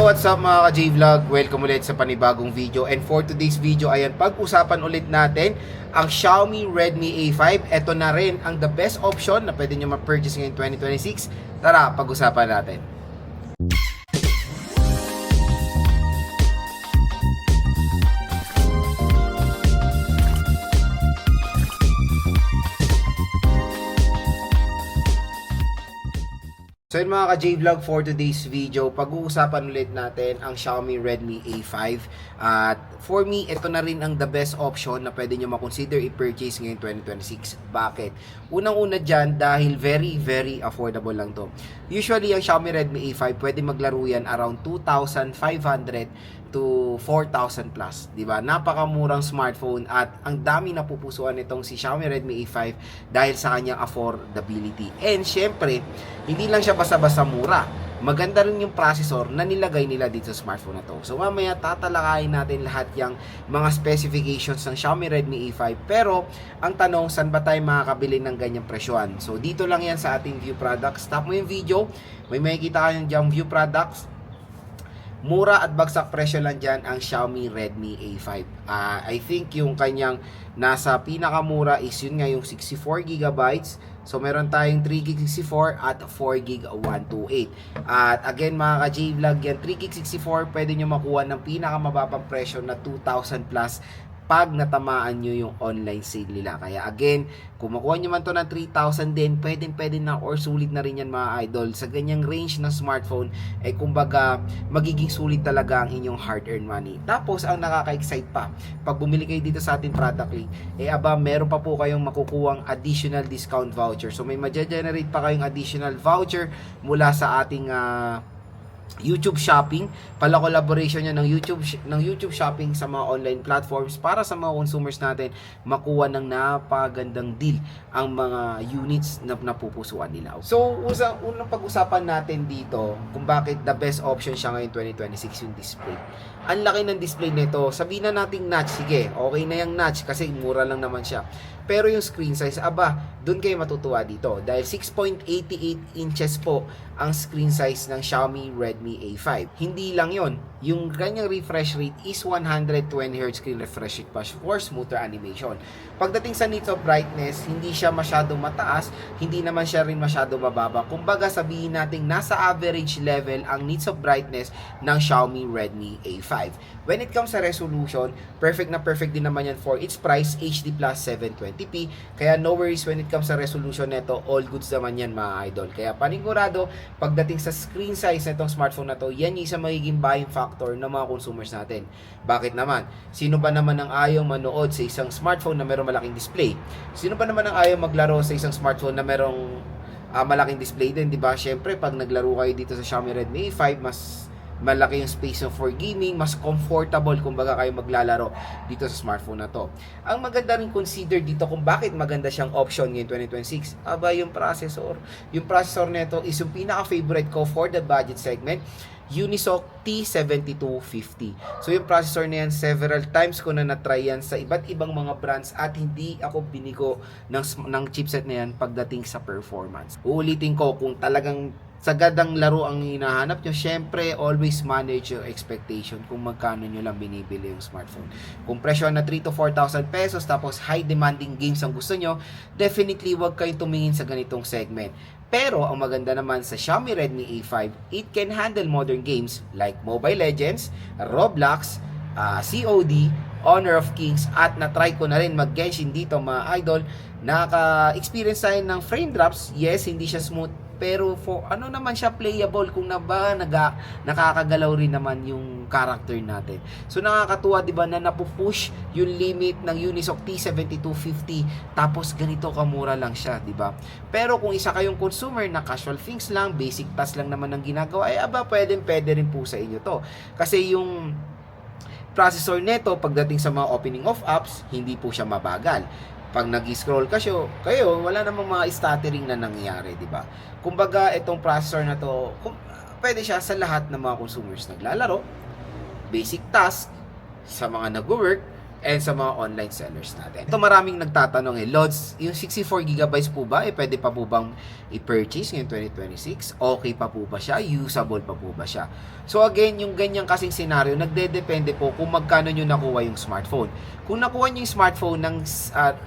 what's up mga ka-J-Vlog? Welcome ulit sa panibagong video. And for today's video, ayan, pag-usapan ulit natin ang Xiaomi Redmi A5. Ito na rin ang the best option na pwede nyo ma-purchase ngayon 2026. Tara, pag-usapan natin. So yun mga ka-J-Vlog, for today's video, pag-uusapan ulit natin ang Xiaomi Redmi A5. At for me, ito na rin ang the best option na pwede nyo makonsider i-purchase ngayon 2026. Bakit? Unang-una dyan, dahil very affordable lang to. Usually, ang Xiaomi Redmi A5, pwede maglaro yan around 2,500 to 4,000 plus, di ba? Napakamurang smartphone at ang dami napupusuan nitong si Xiaomi Redmi A5 dahil sa kanyang affordability. And syempre, hindi lang siya basta-basta mura. Maganda rin yung processor na nilagay nila dito sa smartphone na to. So mamaya tatalakayin natin lahat yung mga specifications ng Xiaomi Redmi A5. Pero ang tanong, saan ba tayo makakabili ng ganyang presyoan? So dito lang yan sa ating view products. Stop mo yung video, may makikita kayong dyan view products. Mura at bagsak presyo lang dyan ang Xiaomi Redmi A5. I think yung kanyang nasa pinakamura is yun nga yung 64GB. So meron tayong 3GB 64 at 4GB 128. At again mga ka-J-Vlog, yan 3GB 64 pwede nyo makuha ng pinakamababang presyo na 2,000 plus pag natamaan nyo yung online sale nila. Kaya again, kung makuha nyo man to ng 3,000 din, pwede na or sulit na rin yan mga idol. Sa ganyang range ng smartphone, kumbaga magiging sulit talaga ang inyong hard-earned money. Tapos ang nakaka-excite pa, pag bumili kayo dito sa ating product link, meron pa po kayong makukuhang additional discount voucher. So may ma-generate pa kayong additional voucher mula sa ating YouTube Shopping, pala collaboration niya ng YouTube Shopping sa mga online platforms para sa mga consumers natin makuha ng napagandang deal ang mga units na napupusuan nila. So, unang pag-usapan natin dito kung bakit the best option siya ngayon 2026 yung display. Ang laki ng display nito. Sabihin na nating notch, sige, okay na yung notch kasi mura lang naman siya. Pero yung screen size, doon kayo matutuwa dito. Dahil 6.88 inches po ang screen size ng Xiaomi Redmi A5. Hindi lang yon, yung kanyang refresh rate is 120Hz screen refresh rate pa for smoother animation. Pagdating sa nits of brightness, hindi siya masyado mataas, hindi naman siya rin masyado mababa. Kumbaga sabihin natin nasa average level ang nits of brightness ng Xiaomi Redmi A5. When it comes sa resolution, perfect na perfect din naman yan for its price, HD plus 720p. Kaya no worries when it comes sa resolution nito, all goods naman yan mga idol. Kaya panigurado, pagdating sa screen size nitong smartphone na to, yan yung isa magiging buying factor ng mga consumers natin. Bakit naman? Sino ba naman ang ayaw manood sa isang smartphone na mayroong malaking display? Sino ba naman ang ayaw maglaro sa isang smartphone na mayroong malaking display din, di ba? Syempre, pag naglaro kayo dito sa Xiaomi Redmi A5, mas malaki yung space for gaming, mas comfortable kumbaga kayo maglalaro dito sa smartphone na to. Ang maganda rin consider dito kung bakit maganda siyang option ngayon 2026, yung processor. Yung processor nito is yung pinaka-favorite ko for the budget segment, Unisoc T7250. So yung processor na yan, several times ko na na-try yan sa iba't ibang mga brands at hindi ako binigo ng chipset na yan pagdating sa performance. Uulitin ko, kung talagang sagadang laro ang hinahanap nyo, syempre always manage your expectation kung magkano nyo lang binibili yung smartphone. Kung presyo na 3 to 4,000 pesos tapos high demanding games ang gusto nyo, definitely wag kayong tumingin sa ganitong segment. Pero ang maganda naman sa Xiaomi Redmi A5, it can handle modern games like Mobile Legends, Roblox, COD, Honor of Kings, at na-try ko na rin mag-Genshin dito mga idol. Naka-experience tayo ng frame drops. Yes, hindi siya smooth, pero for naman siya playable kung nakakagalaw rin naman yung character natin. So nakakatuwa 'di ba na napupush yung limit ng Unisoc T7250 tapos ganito kamura lang siya, 'di ba? Pero kung isa kayong consumer na casual things lang, basic task lang naman ang ginagawa, pwede rin po sa inyo 'to. Kasi yung processor nito pagdating sa mga opening of apps, hindi po siya mabagal. Pag nag-scroll kayo, wala namang mga stuttering na nangyayari, di ba? Kumbaga, itong processor na to, pwede siya sa lahat ng mga consumers naglalaro, basic task, sa mga nag-work, and sa mga online sellers natin. Ito maraming nagtatanong Lods, yung 64GB po ba, pwede pa po bang i-purchase ngayong 2026? Okay pa po ba siya? Usable pa po ba siya? So again, yung ganyan kasing scenario, nagdedepende po kung magkano nyo nakuha yung smartphone. Kung nakuha nyo yung smartphone ng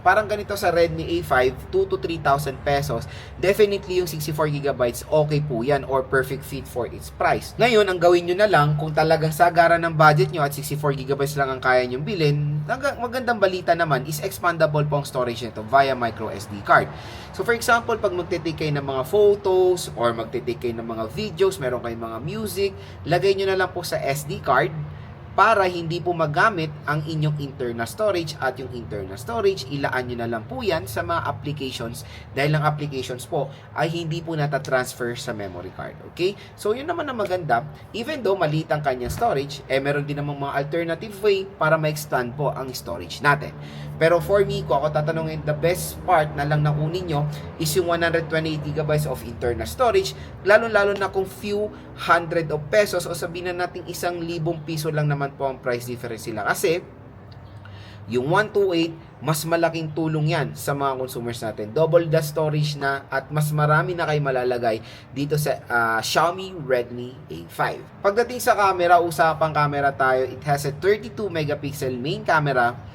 parang ganito sa Redmi A5, 2 to 3,000 pesos, definitely yung 64GB okay po yan or perfect fit for its price. Ngayon, ang gawin nyo na lang, kung talagang sagara ng budget nyo at 64GB lang ang kaya nyo bilhin, magandang balita naman is expandable po ang storage nito via micro SD card. So for example, pag magtitake kayo ng mga photos or magtitake kayo ng mga videos, meron kayong mga music, lagay nyo na lang po sa SD card para hindi po magamit ang inyong internal storage at yung internal storage, ilaan nyo na lang po yan sa mga applications dahil ang applications po ay hindi po natatransfer sa memory card. Okay? So yun naman ang maganda, even though maliit ang kanyang storage, meron din namang mga alternative way para ma-expand po ang storage natin. Pero for me, kung ako tatanungin, the best part na lang na kunin nyo is yung 128GB of internal storage, lalo-lalo na kung few hundred of pesos o sabihin na natin 1,000 piso lang naman po ang price difference sila. Kasi, yung 128, mas malaking tulong yan sa mga consumers natin. Double the storage na at mas marami na kayo malalagay dito sa Xiaomi Redmi A5. Pagdating sa camera, usapang camera tayo, it has a 32 megapixel main camera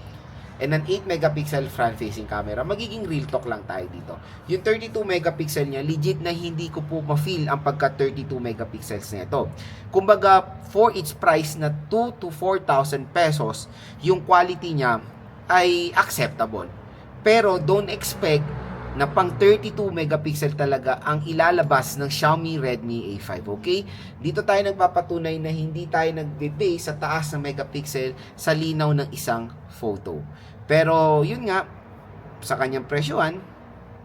and an 8 megapixel front-facing camera. Magiging real talk lang tayo dito. Yung 32 megapixel niya, legit na hindi ko po ma-feel ang pagka 32 megapixels na ito. Kumbaga, for its price na 2 to 4,000 pesos, yung quality niya ay acceptable. Pero don't expect na pang 32 megapixel talaga ang ilalabas ng Xiaomi Redmi A5, okay? Dito tayo nagpapatunay na hindi tayo nagbe-base sa taas ng megapixel sa linaw ng isang photo. Pero yun nga, sa kanyang presyohan,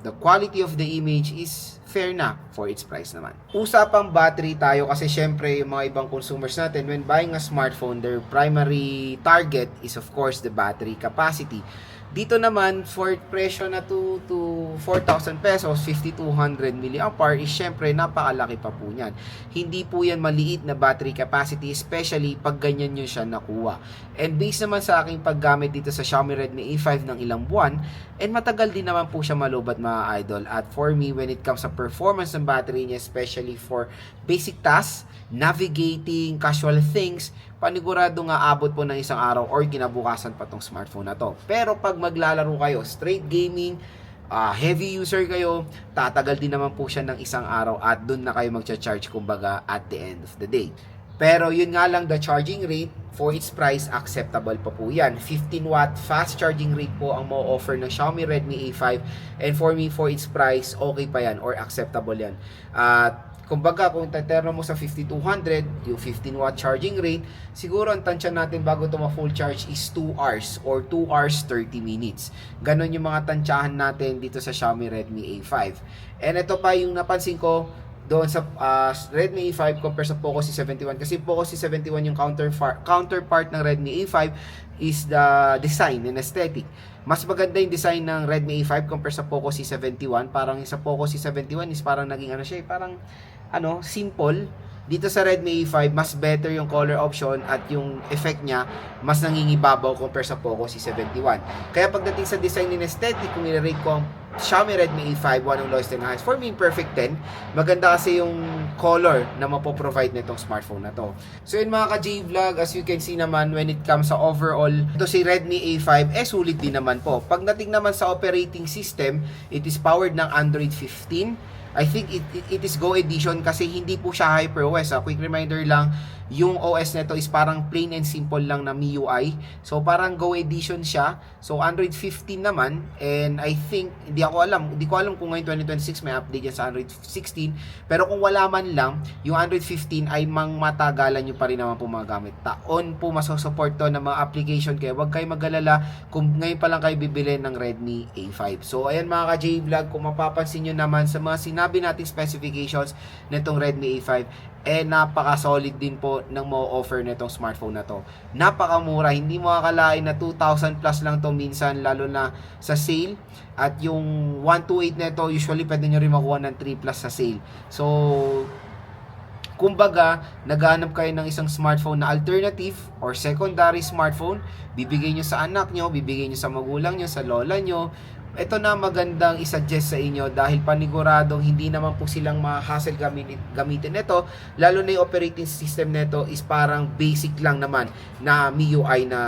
the quality of the image is fair na for its price naman. Usapang battery tayo kasi syempre yung mga ibang consumers natin when buying a smartphone, their primary target is of course the battery capacity. Dito naman, for presyo na 2 to 4,000 pesos, 5,200 mAh is syempre napakalaki pa po niyan. Hindi po yan maliit na battery capacity, especially pag ganyan nyo siya nakuha. And based naman sa aking paggamit dito sa Xiaomi Redmi A5 ng ilang buwan, and matagal din naman po siya malobat mga idol. At for me, when it comes sa performance ng battery niya, especially for basic tasks, navigating, casual things, panigurado nga abot po ng isang araw or kinabukasan pa tong smartphone na to. Pero pag maglalaro kayo, straight gaming, heavy user kayo, tatagal din naman po siya ng isang araw at dun na kayo magcha-charge kumbaga at the end of the day. Pero yun nga lang, the charging rate for its price, acceptable pa po yan. 15 watt fast charging rate po ang mo-offer ng Xiaomi Redmi A5 and for me, for its price, okay pa yan or acceptable yan. At kumbaga, kung taterno mo sa 5,200, yung 15 watt charging rate, siguro ang tansya natin bago ito ma-full charge is 2 hours or 2 hours 30 minutes. Ganon yung mga tansyahan natin dito sa Xiaomi Redmi A5. And ito pa yung napansin ko doon sa Redmi A5 compare sa Poco C71. Kasi Poco C71 yung counterpart ng Redmi A5 is the design and aesthetic. Mas maganda yung design ng Redmi A5 compare sa Poco C71. Parang sa Poco C71 is parang naging parang simple. Dito sa Redmi A5, mas better yung color option at yung effect niya, mas nangingibabaw compare sa Poco C71. Kaya pagdating sa design and aesthetic, kung i-rate ko ang Xiaomi Redmi A5, one of lowest and highest, for me, perfect 10. Maganda kasi yung color na mapoprovide nitong smartphone na to. So yun mga ka-J-Vlog, as you can see naman, when it comes sa overall, ito si Redmi A5, sulit din naman po. Pagdating naman sa operating system, it is powered ng Android 15. I think it is Go Edition kasi hindi po siya HyperOS. Quick reminder lang, yung OS nito is parang plain and simple lang na MIUI. So parang Go Edition siya. So Android 15 naman, and I think hindi ko alam kung ngayon 2026 may update yan sa Android 16. Pero kung wala man lang, yung Android 15 ay matagalan nyo pa rin naman po magamit. Taon po masusupport to ng mga application, kaya wag kayo mag-alala kung ngayon pa lang kayo bibili ng Redmi A5. So ayan mga ka-J-Vlog, kung mapapansin nyo naman sa mga sinabi nating specifications nitong Redmi A5, napaka-solid din po ng mo-offer nitong smartphone na to. Napakamura, hindi mo akalain na 2,000 plus lang to minsan, lalo na sa sale. At yung 128 nito, usually pwede nyo rin makuha ng 3 plus sa sale. So, Kumbaga, naghahanap kayo ng isang smartphone na alternative or secondary smartphone, bibigay nyo sa anak nyo, bibigay nyo sa magulang nyo, sa lola nyo. Ito na magandang isuggest sa inyo dahil paniguradong hindi naman po silang ma-hassle gamitin ito, lalo na yung operating system nito is parang basic lang naman na MIUI na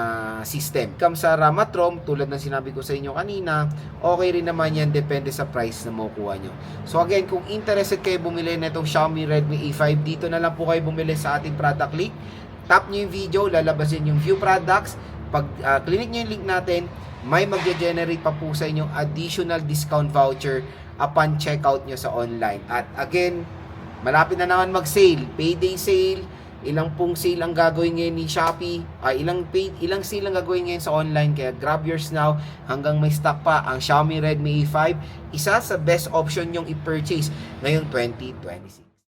system. Come sa RAM at ROM, tulad ng sinabi ko sa inyo kanina, okay rin naman yan, depende sa price na makukuha nyo. So again, kung interested kayo bumili na itong Xiaomi Redmi A5, dito na lang po kayo bumili sa ating product link. Tap nyo yung video, lalabasin yung view products. Pag click nyo yung link natin, may magge-generate pa po sa inyo additional discount voucher upon checkout nyo sa online. At again, malapit na naman mag-sale, payday sale, ilang pong sale ang gagawin ngayon ni Shopee, ilang sale ang gagawin ngayon sa online, kaya grab yours now hanggang may stock pa ang Xiaomi Redmi A5, isa sa best option yung i-purchase ngayong 2026.